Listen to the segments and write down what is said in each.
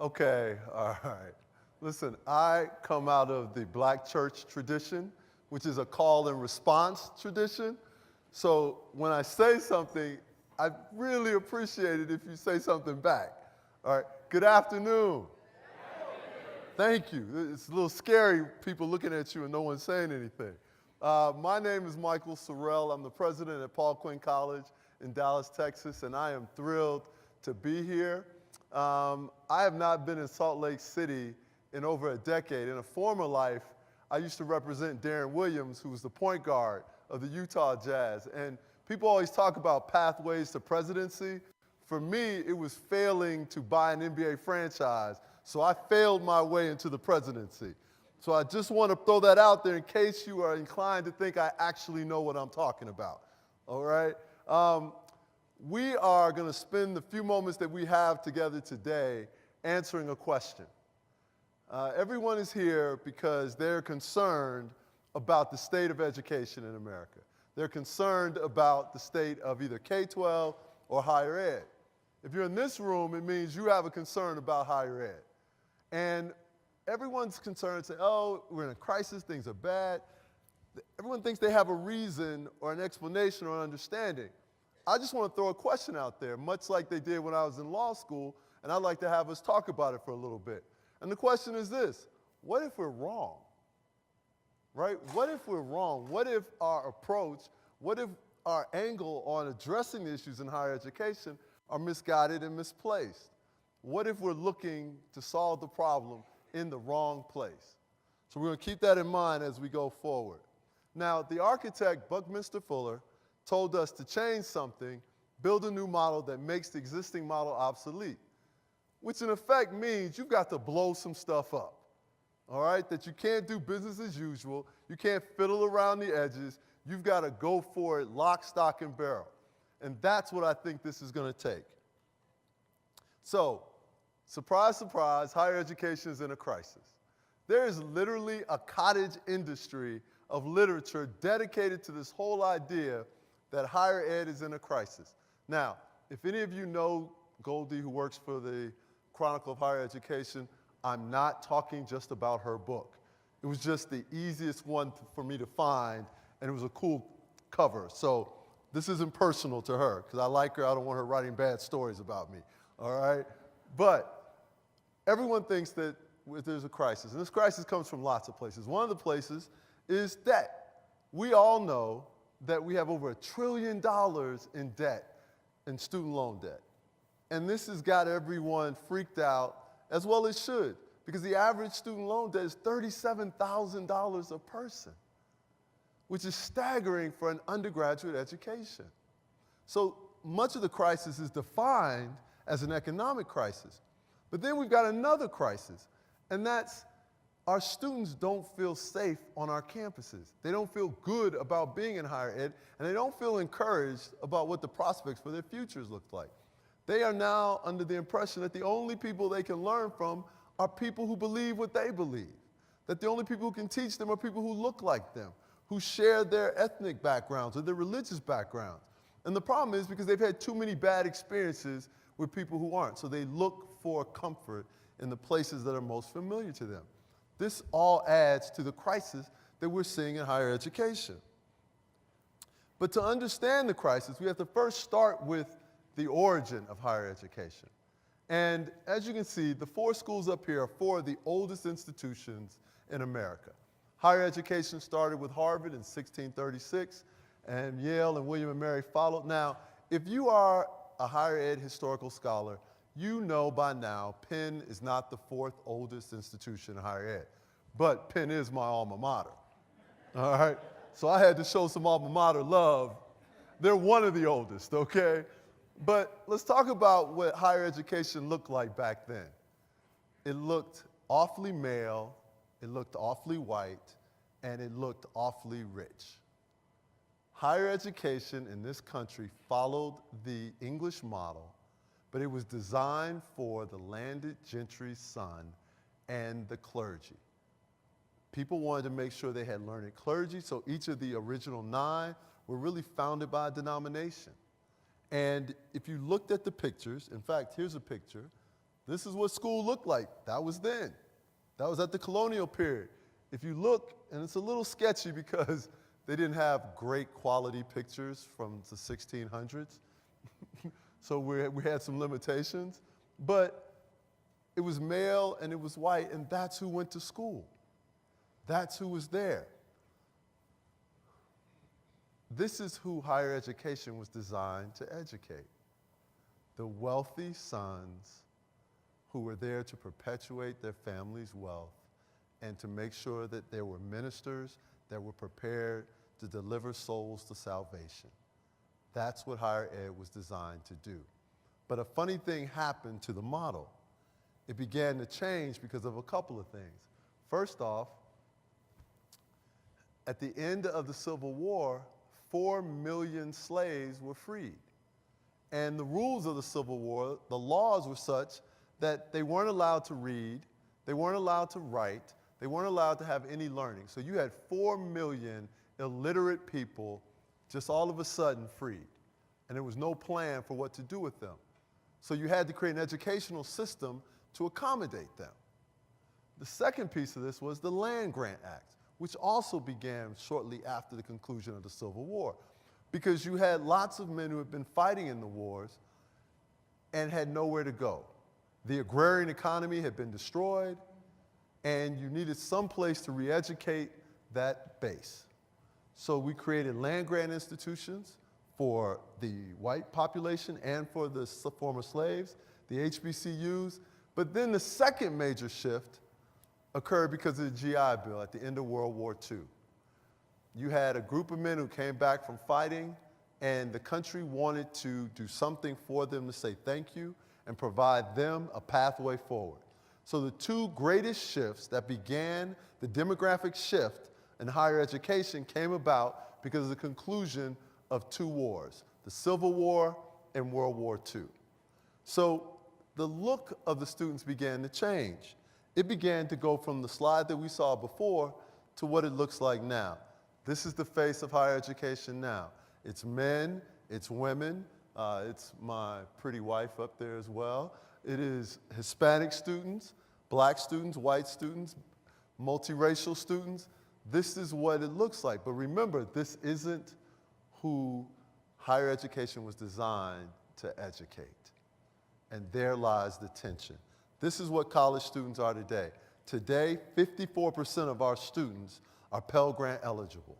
Okay, all right. Listen, I come out of the black church tradition, which is a call and response tradition. So when I say something, I really appreciate it if you say something back. All right, good afternoon. Thank you. It's a little scary, people looking at you and no one saying anything. My name is Michael Sorrell. I'm the president at Quinn College in Dallas, Texas, and I am thrilled to be here. I have not been in Salt Lake City in over a decade. In a former life, I used to represent Darren Williams, who was the point guard of the Utah Jazz. And people always talk about pathways to presidency. For me, it was failing to buy an NBA franchise. So I failed my way into the presidency. So I just want to throw that out there in case you are inclined to think I actually know what I'm talking about. All right? We are going to spend the few moments that we have together today answering a question. Everyone is here because they're concerned about the state of education in America. They're concerned about the state of either K-12 or higher ed. If you're in this room, it means you have a concern about higher ed. And everyone's concerned, say, oh, we're in a crisis, things are bad. Everyone thinks they have a reason or an explanation or an understanding. I just want to throw a question out there, much like they did when I was in law school, and I'd like to have us talk about it for a little bit. And the question is this: what if we're wrong? Right? What if we're wrong? What if our approach, what if our angle on addressing the issues in higher education are misguided and misplaced? What if we're looking to solve the problem in the wrong place? So we're going to keep that in mind as we go forward. Now, the architect, Buckminster Fuller, told us to change something, build a new model that makes the existing model obsolete, which in effect means you've got to blow some stuff up, all right? That you can't do business as usual, you can't fiddle around the edges, you've got to go for it lock, stock, and barrel. And that's what I think this is going to take. So, surprise, surprise, higher education is in a crisis. There is literally a cottage industry of literature dedicated to this whole idea that higher ed is in a crisis. Now, if any of you know Goldie, who works for the Chronicle of Higher Education, I'm not talking just about her book. It was just the easiest one for me to find, and it was a cool cover. So this isn't personal to her, because I like her. I don't want her writing bad stories about me, all right? But everyone thinks that there's a crisis, and this crisis comes from lots of places. One of the places is debt. We all know that we have over $1 trillion in debt, in student loan debt. And this has got everyone freaked out, as well it should, because the average student loan debt is $37,000 a person, which is staggering for an undergraduate education. So much of the crisis is defined as an economic crisis. But then we've got another crisis, and that's our students don't feel safe on our campuses. They don't feel good about being in higher ed, and they don't feel encouraged about what the prospects for their futures look like. They are now under the impression that the only people they can learn from are people who believe what they believe, that the only people who can teach them are people who look like them, who share their ethnic backgrounds or their religious backgrounds. And the problem is because they've had too many bad experiences with people who aren't, so they look for comfort in the places that are most familiar to them. This all adds to the crisis that we're seeing in higher education. But to understand the crisis, we have to first start with the origin of higher education. And as you can see, the 4 schools up here are 4 of the oldest institutions in America. Higher education started with Harvard in 1636, and Yale and William and Mary followed. Now, if you are a higher ed historical scholar, you know by now Penn is not the 4th oldest institution in higher ed, but Penn is my alma mater, all right? So I had to show some alma mater love. They're one of the oldest, okay? But let's talk about what higher education looked like back then. It looked awfully male, it looked awfully white, and it looked awfully rich. Higher education in this country followed the English model, but it was designed for the landed gentry's son and the clergy. People wanted to make sure they had learned clergy, so each of the original 9 were really founded by a denomination. And if you looked at the pictures, in fact, here's a picture. This is what school looked like. That was then. That was at the colonial period. If you look, and it's a little sketchy because they didn't have great quality pictures from the 1600s, so we had some limitations, but it was male and it was white, and that's who went to school. That's who was there. This is who higher education was designed to educate. The wealthy sons who were there to perpetuate their family's wealth and to make sure that there were ministers that were prepared to deliver souls to salvation. That's what higher ed was designed to do. But a funny thing happened to the model. It began to change because of a couple of things. First off, at the end of the Civil War, 4 million slaves were freed. And the rules of the Civil War, the laws were such that they weren't allowed to read, they weren't allowed to write, they weren't allowed to have any learning. So you had 4 million illiterate people just all of a sudden freed. And there was no plan for what to do with them. So you had to create an educational system to accommodate them. The second piece of this was the Land Grant Act, which also began shortly after the conclusion of the Civil War, because you had lots of men who had been fighting in the wars and had nowhere to go. The agrarian economy had been destroyed, and you needed some place to re-educate that base. So we created land-grant institutions for the white population and for the former slaves, the HBCUs. But then the second major shift occurred because of the GI Bill at the end of World War II. You had a group of men who came back from fighting, and the country wanted to do something for them to say thank you and provide them a pathway forward. So the two greatest shifts that began the demographic shift in higher education came about because of the conclusion of two wars, the Civil War and World War II. So the look of the students began to change. It began to go from the slide that we saw before to what it looks like now. This is the face of higher education now. It's men, it's women, it's my pretty wife up there as well. It is Hispanic students, black students, white students, multiracial students. This is what it looks like. But remember, this isn't who higher education was designed to educate. And there lies the tension. This is what college students are today. Today, 54% of our students are Pell Grant eligible.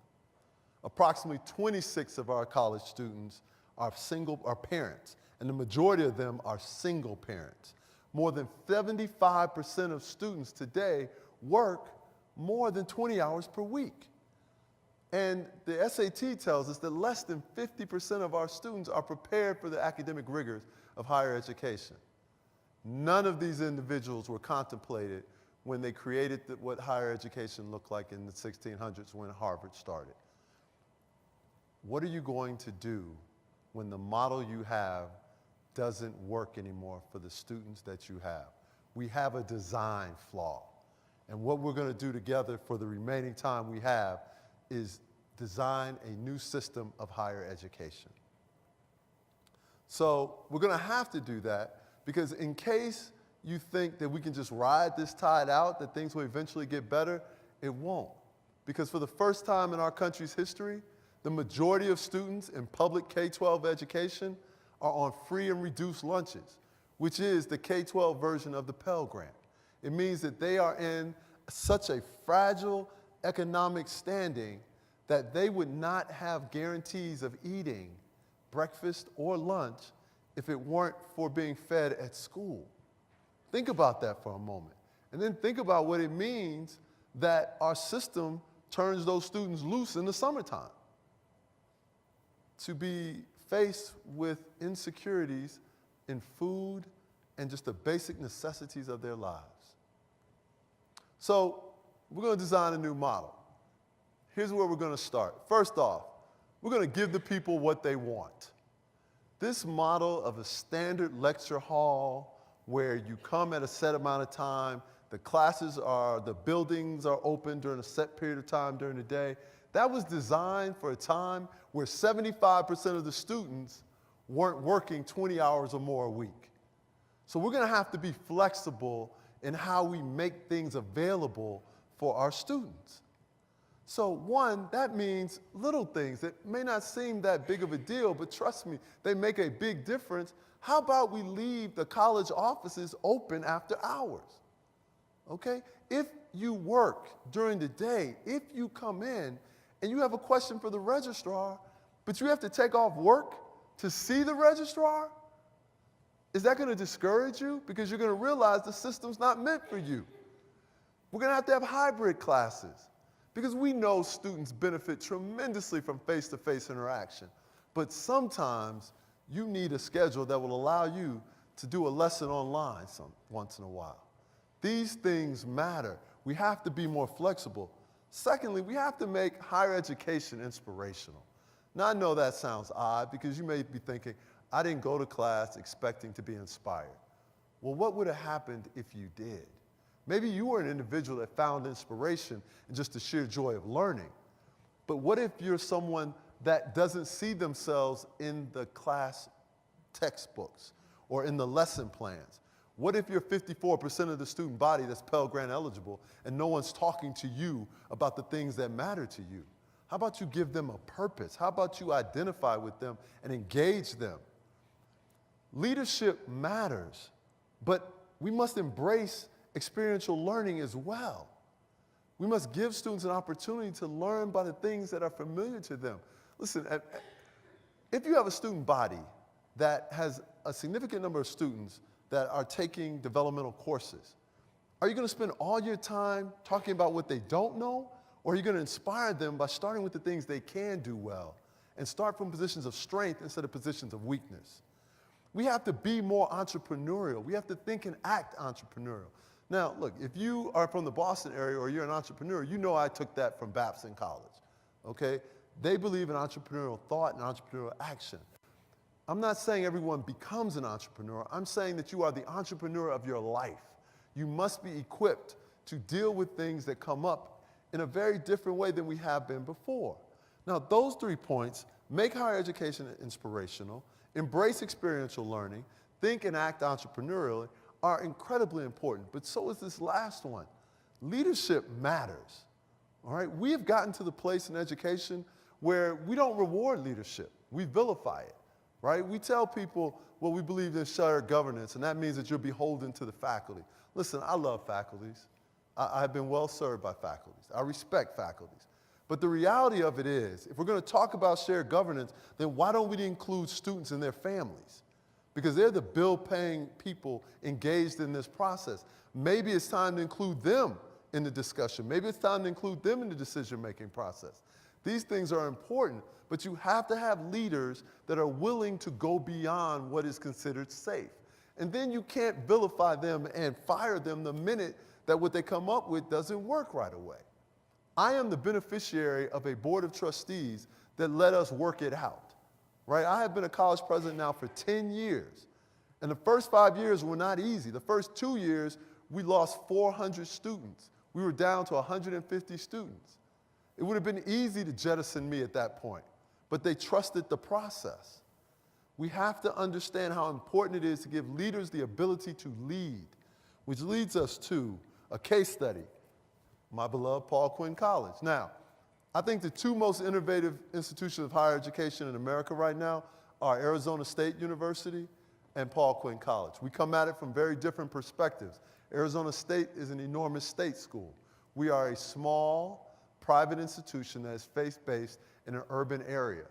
Approximately 26 of our college students are parents, and the majority of them are single parents. More than 75% of students today work more than 20 hours per week. And the SAT tells us that less than 50% of our students are prepared for the academic rigors of higher education. None of these individuals were contemplated when they created what higher education looked like in the 1600s when Harvard started. What are you going to do when the model you have doesn't work anymore for the students that you have? We have a design flaw. And what we're going to do together for the remaining time we have is design a new system of higher education. So we're going to have to do that because in case you think that we can just ride this tide out, that things will eventually get better, it won't. Because for the first time in our country's history, the majority of students in public K-12 education are on free and reduced lunches, which is the K-12 version of the Pell Grant. It means that they are in such a fragile economic standing that they would not have guarantees of eating breakfast or lunch if it weren't for being fed at school. Think about that for a moment. And then think about what it means that our system turns those students loose in the summertime to be faced with insecurities in food and just the basic necessities of their lives. So we're going to design a new model. Here's where we're going to start. First off, we're going to give the people what they want. This model of a standard lecture hall where you come at a set amount of time, the buildings are open during a set period of time during the day, that was designed for a time where 75% of the students weren't working 20 hours or more a week. So we're going to have to be flexible in how we make things available for our students. So one, that means little things that may not seem that big of a deal, but trust me, they make a big difference. How about we leave the college offices open after hours? Okay? If you work during the day, if you come in and you have a question for the registrar, but you have to take off work to see the registrar, is that going to discourage you? Because you're going to realize the system's not meant for you. We're going to have hybrid classes because we know students benefit tremendously from face-to-face interaction. But sometimes you need a schedule that will allow you to do a lesson online once in a while. These things matter. We have to be more flexible. Secondly, we have to make higher education inspirational. Now, I know that sounds odd because you may be thinking, I didn't go to class expecting to be inspired. Well, what would have happened if you did? Maybe you were an individual that found inspiration in just the sheer joy of learning. But what if you're someone that doesn't see themselves in the class textbooks or in the lesson plans? What if you're 54% of the student body that's Pell Grant eligible and no one's talking to you about the things that matter to you? How about you give them a purpose? How about you identify with them and engage them? Leadership matters, but we must embrace experiential learning as well. We must give students an opportunity to learn by the things that are familiar to them. Listen, if you have a student body that has a significant number of students that are taking developmental courses, are you going to spend all your time talking about what they don't know, or are you going to inspire them by starting with the things they can do well and start from positions of strength instead of positions of weakness? We have to be more entrepreneurial. We have to think and act entrepreneurial. Now, look, if you are from the Boston area or you're an entrepreneur, you know I took that from Babson College, okay? They believe in entrepreneurial thought and entrepreneurial action. I'm not saying everyone becomes an entrepreneur. I'm saying that you are the entrepreneur of your life. You must be equipped to deal with things that come up in a very different way than we have been before. Now, those 3 points, make higher education inspirational, embrace experiential learning, think and act entrepreneurially, are incredibly important, but so is this last one. Leadership matters, all right? We have gotten to the place in education where we don't reward leadership. We vilify it, right? We tell people, well, we believe in shared governance, and that means that you're beholden to the faculty. Listen, I love faculties. I've been well served by faculties. I respect faculties. But the reality of it is, if we're going to talk about shared governance, then why don't we include students and their families? Because they're the bill-paying people engaged in this process. Maybe it's time to include them in the discussion. Maybe it's time to include them in the decision-making process. These things are important, but you have to have leaders that are willing to go beyond what is considered safe. And then you can't vilify them and fire them the minute that what they come up with doesn't work right away. I am the beneficiary of a board of trustees that let us work it out. Right? I have been a college president now for 10 years. And the first 5 years were not easy. The first 2 years, we lost 400 students. We were down to 150 students. It would have been easy to jettison me at that point, but they trusted the process. We have to understand how important it is to give leaders the ability to lead, which leads us to a case study, my beloved Quinn College. Now, I think the 2 most innovative institutions of higher education in America right now are Arizona State University and Quinn College. We come at it from very different perspectives. Arizona State is an enormous state school. We are a small, private institution that is faith-based in an urban area.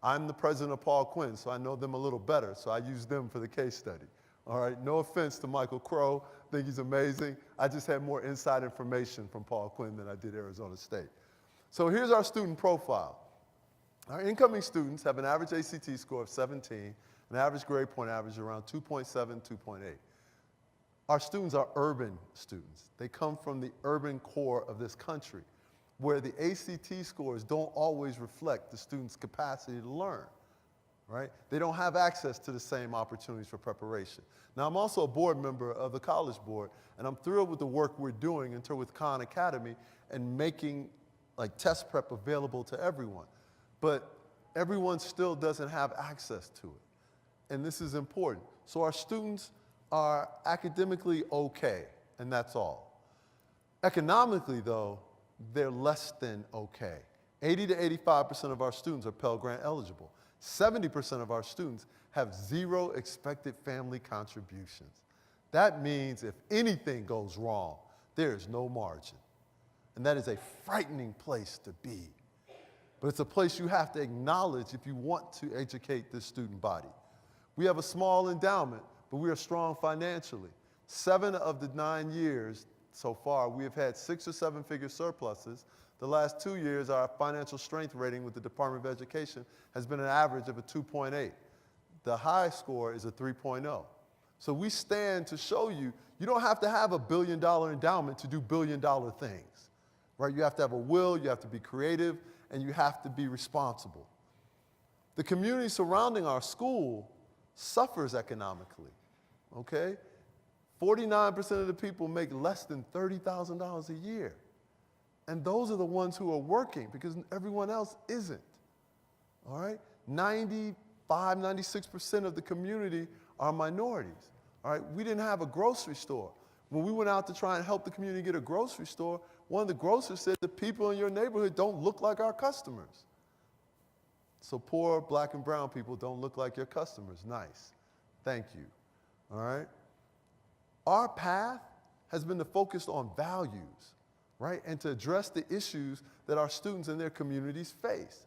I'm the president of Quinn, so I know them a little better, so I use them for the case study. All right, no offense to Michael Sorrell, I think he's amazing. I just had more inside information from Quinn than I did Arizona State. So here's our student profile. Our incoming students have an average ACT score of 17, an average grade point average around 2.7, 2.8. Our students are urban students. They come from the urban core of this country, where the ACT scores don't always reflect the student's capacity to learn, right? They don't have access to the same opportunities for preparation. Now, I'm also a board member of the College Board, and I'm thrilled with the work we're doing in terms with Khan Academy and making test prep available to everyone. But everyone still doesn't have access to it. And this is important. So our students are academically okay, and that's all. Economically, though, they're less than okay. 80 to 85% of our students are Pell Grant eligible. 70% of our students have zero expected family contributions. That means if anything goes wrong, there is no margin. And that is a frightening place to be. But it's a place you have to acknowledge if you want to educate this student body. We have a small endowment, but we are strong financially. 7 of the 9 years so far, we have had 6 or 7 figure surpluses. The last 2 years, our financial strength rating with the Department of Education has been an average of a 2.8. The high score is a 3.0. So we stand to show you, you don't have to have a $1 billion endowment to do $1 billion things, right? You have to have a will, you have to be creative, and you have to be responsible. The community surrounding our school suffers economically, okay? 49% of the people make less than $30,000 a year. And those are the ones who are working because everyone else isn't, all right? 95, 96% of the community are minorities, all right? We didn't have a grocery store. When we went out to try and help the community get a grocery store, one of the grocers said the people in your neighborhood don't look like our customers. So poor black and brown people don't look like your customers. Nice. Thank you, all right? Our path has been to focus on values, right? And to address the issues that our students and their communities face.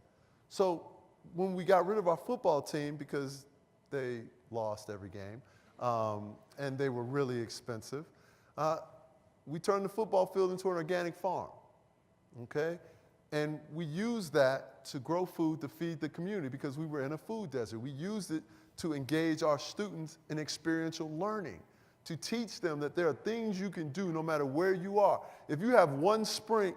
So when we got rid of our football team because they lost every game and they were really expensive, we turned the football field into an organic farm, okay? And we used that to grow food to feed the community because we were in a food desert. We used it to engage our students in experiential learning, to teach them that there are things you can do no matter where you are. If you have one string,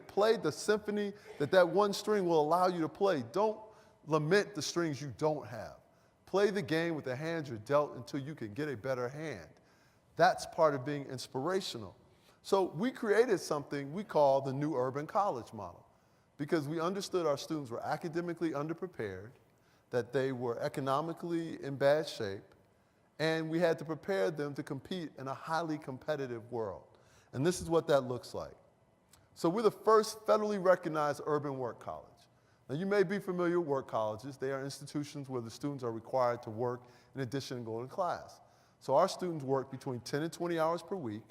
play the symphony that one string will allow you to play. Don't lament the strings you don't have. Play the game with the hands you're dealt until you can get a better hand. That's part of being inspirational. So we created something we call the new urban college model because we understood our students were academically underprepared, that they were economically in bad shape, and we had to prepare them to compete in a highly competitive world. And this is what that looks like. So we're the first federally recognized urban work college. Now you may be familiar with work colleges. They are institutions where the students are required to work in addition to going to class. So our students work between 10 and 20 hours per week,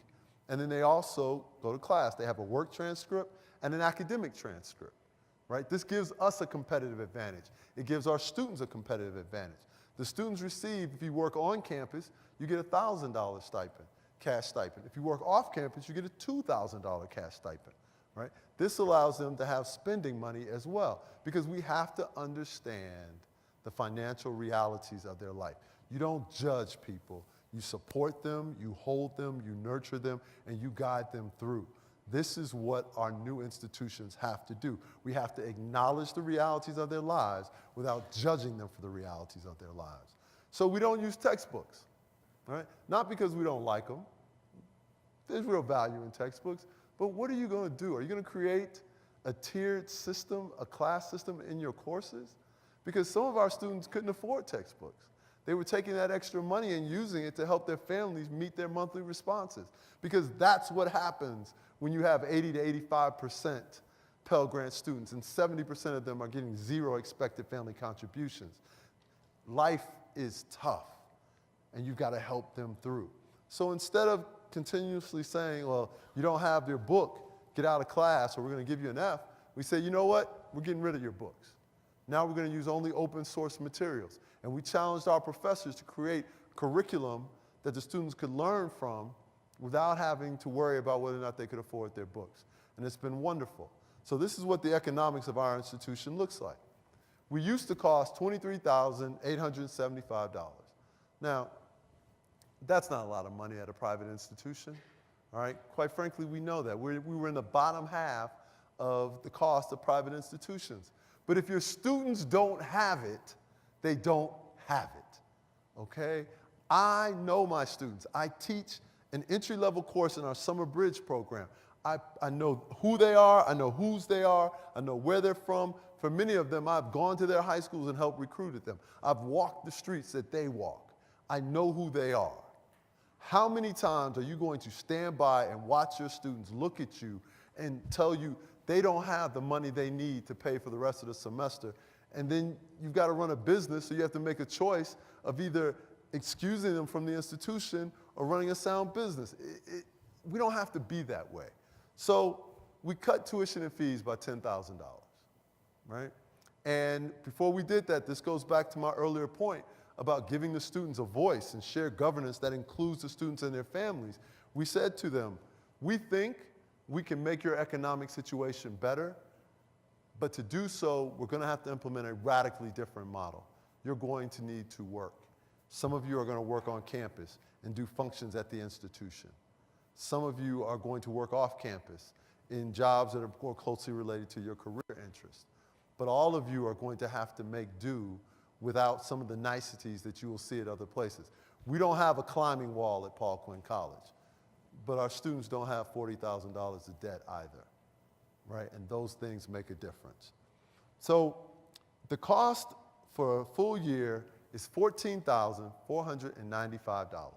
and then they also go to class. They have a work transcript and an academic transcript, right? This gives us a competitive advantage. It gives our students a competitive advantage. The students receive, if you work on campus, you get a $1,000 stipend, cash stipend. If you work off campus, you get a $2,000 cash stipend, right? This allows them to have spending money as well because we have to understand the financial realities of their life. You don't judge people. You support them, you hold them, you nurture them, and you guide them through. This is what our new institutions have to do. We have to acknowledge the realities of their lives without judging them for the realities of their lives. So we don't use textbooks, right? Not because we don't like them. There's real value in textbooks, but what are you going to do? Are you going to create a tiered system, a class system in your courses? Because some of our students couldn't afford textbooks. They were taking that extra money and using it to help their families meet their monthly responses. Because that's what happens when you have 80 to 85% Pell Grant students and 70% of them are getting zero expected family contributions. Life is tough and you've got to help them through. So instead of continuously saying, well, you don't have your book, get out of class or we're going to give you an F, we say, you know what, we're getting rid of your books. Now we're going to use only open source materials. And we challenged our professors to create curriculum that the students could learn from without having to worry about whether or not they could afford their books. And it's been wonderful. So this is what the economics of our institution looks like. We used to cost $23,875. Now, that's not a lot of money at a private institution, all right? Quite frankly, we know that. We were in the bottom half of the cost of private institutions. But if your students don't have it, they don't have it, okay? I know my students. I teach an entry-level course in our Summer Bridge program. I know who they are, I know whose they are, I know where they're from. For many of them, I've gone to their high schools and helped recruit them. I've walked the streets that they walk. I know who they are, How many times are you going to stand by and watch your students look at you and tell you they don't have the money they need to pay for the rest of the semester? And then you've got to run a business, so you have to make a choice of either excusing them from the institution or running a sound business. We don't have to be that way. So we cut tuition and fees by $10,000, right? And before we did that, this goes back to my earlier point about giving the students a voice and shared governance that includes the students and their families. We said to them, we think we can make your economic situation better, but to do so, we're going to have to implement a radically different model. You're going to need to work. Some of you are going to work on campus and do functions at the institution. Some of you are going to work off campus in jobs that are more closely related to your career interests. But all of you are going to have to make do without some of the niceties that you will see at other places. We don't have a climbing wall at Quinn College, but our students don't have $40,000 of debt either, right? And those things make a difference. So the cost for a full year is $14,495.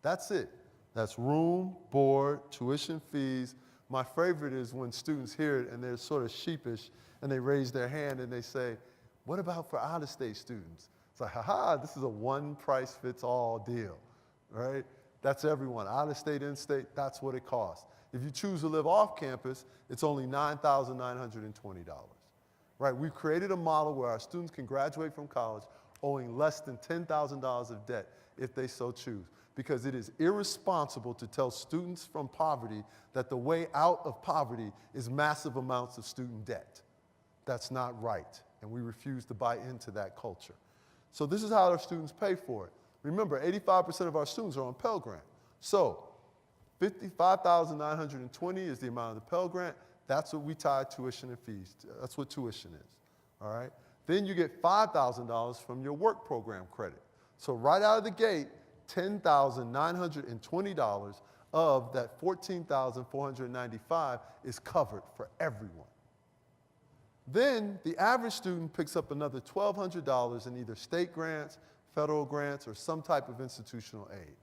That's it. That's room, board, tuition fees. My favorite is when students hear it and they're sort of sheepish and they raise their hand and they say, what about for out-of-state students? It's like, this is a one-price-fits-all deal, right? That's everyone, out-of-state, in-state, that's what it costs. If you choose to live off campus, it's only $9,920, right? We've created a model where our students can graduate from college owing less than $10,000 of debt if they so choose, because it is irresponsible to tell students from poverty that the way out of poverty is massive amounts of student debt. That's not right, and we refuse to buy into that culture. So this is how our students pay for it. Remember, 85% of our students are on Pell Grant. So $55,920 is the amount of the Pell Grant. That's what we tie tuition and fees to. That's what tuition is, all right? Then you get $5,000 from your work program credit. So right out of the gate, $10,920 of that $14,495 is covered for everyone. Then the average student picks up another $1,200 in either state grants, federal grants, or some type of institutional aid,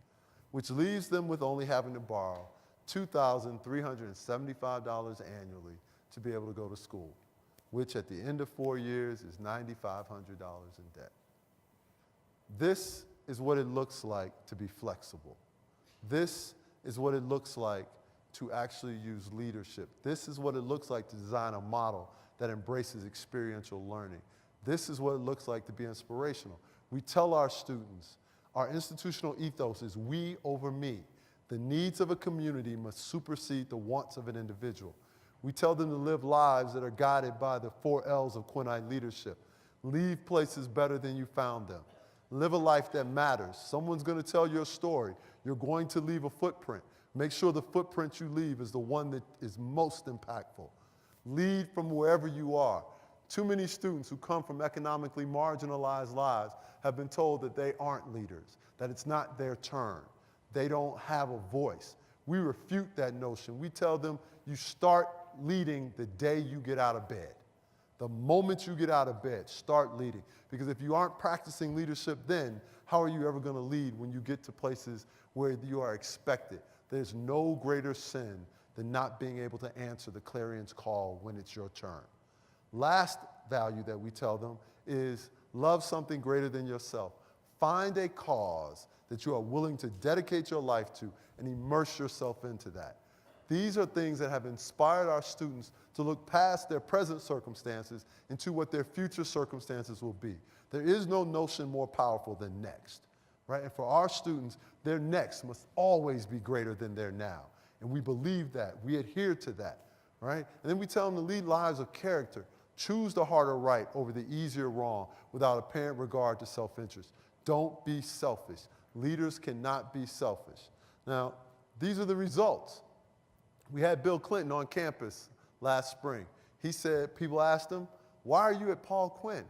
which leaves them with only having to borrow $2,375 annually to be able to go to school, which at the end of 4 years is $9,500 in debt. This is what it looks like to be flexible. This is what it looks like to actually use leadership. This is what it looks like to design a model that embraces experiential learning. This is what it looks like to be inspirational. We tell our students, our institutional ethos is we over me. The needs of a community must supersede the wants of an individual. We tell them to live lives that are guided by the 4 L's of Quinnite leadership. Leave places better than you found them. Live a life that matters. Someone's going to tell your story. You're going to leave a footprint. Make sure the footprint you leave is the one that is most impactful. Lead from wherever you are. Too many students who come from economically marginalized lives have been told that they aren't leaders, that it's not their turn. They don't have a voice. We refute that notion. We tell them you start leading the day you get out of bed. The moment you get out of bed, start leading. Because if you aren't practicing leadership then, how are you ever going to lead when you get to places where you are expected? There's no greater sin than not being able to answer the clarion's call when it's your turn. Last value that we tell them is love something greater than yourself. Find a cause that you are willing to dedicate your life to and immerse yourself into that. These are things that have inspired our students to look past their present circumstances into what their future circumstances will be. There is no notion more powerful than next, right? And for our students, their next must always be greater than their now. And we believe that. We adhere to that, right? And then we tell them to lead lives of character. Choose the harder right over the easier wrong without apparent regard to self-interest. Don't be selfish. Leaders cannot be selfish. Now, these are the results. We had Bill Clinton on campus last spring. He said, people asked him, why are you at Paul Quinn?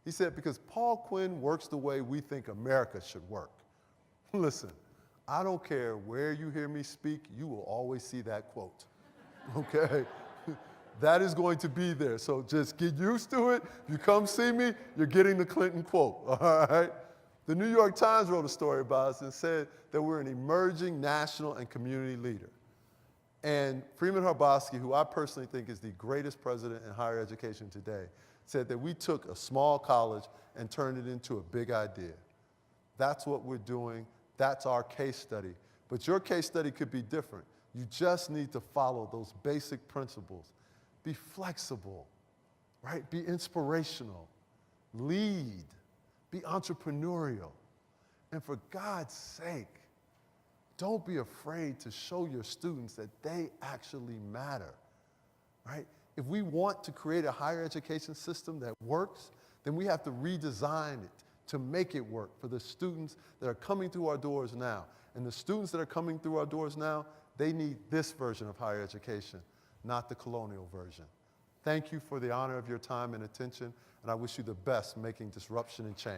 He said, because Paul Quinn works the way we think America should work. Listen, I don't care where you hear me speak, you will always see that quote, okay? That is going to be there, so just get used to it. If you come see me, you're getting the Clinton quote, all right? The New York Times wrote a story about us and said that we're an emerging national and community leader. And Freeman Harbosky, who I personally think is the greatest president in higher education today, said that we took a small college and turned it into a big idea. That's what we're doing. That's our case study. But your case study could be different. You just need to follow those basic principles. Be flexible, right? Be inspirational. Lead. Be entrepreneurial. And for God's sake, don't be afraid to show your students that they actually matter, right? If we want to create a higher education system that works, then we have to redesign it to make it work for the students that are coming through our doors now. And the students that are coming through our doors now, they need this version of higher education, not the colonial version. Thank you for the honor of your time and attention, and I wish you the best making disruption and change.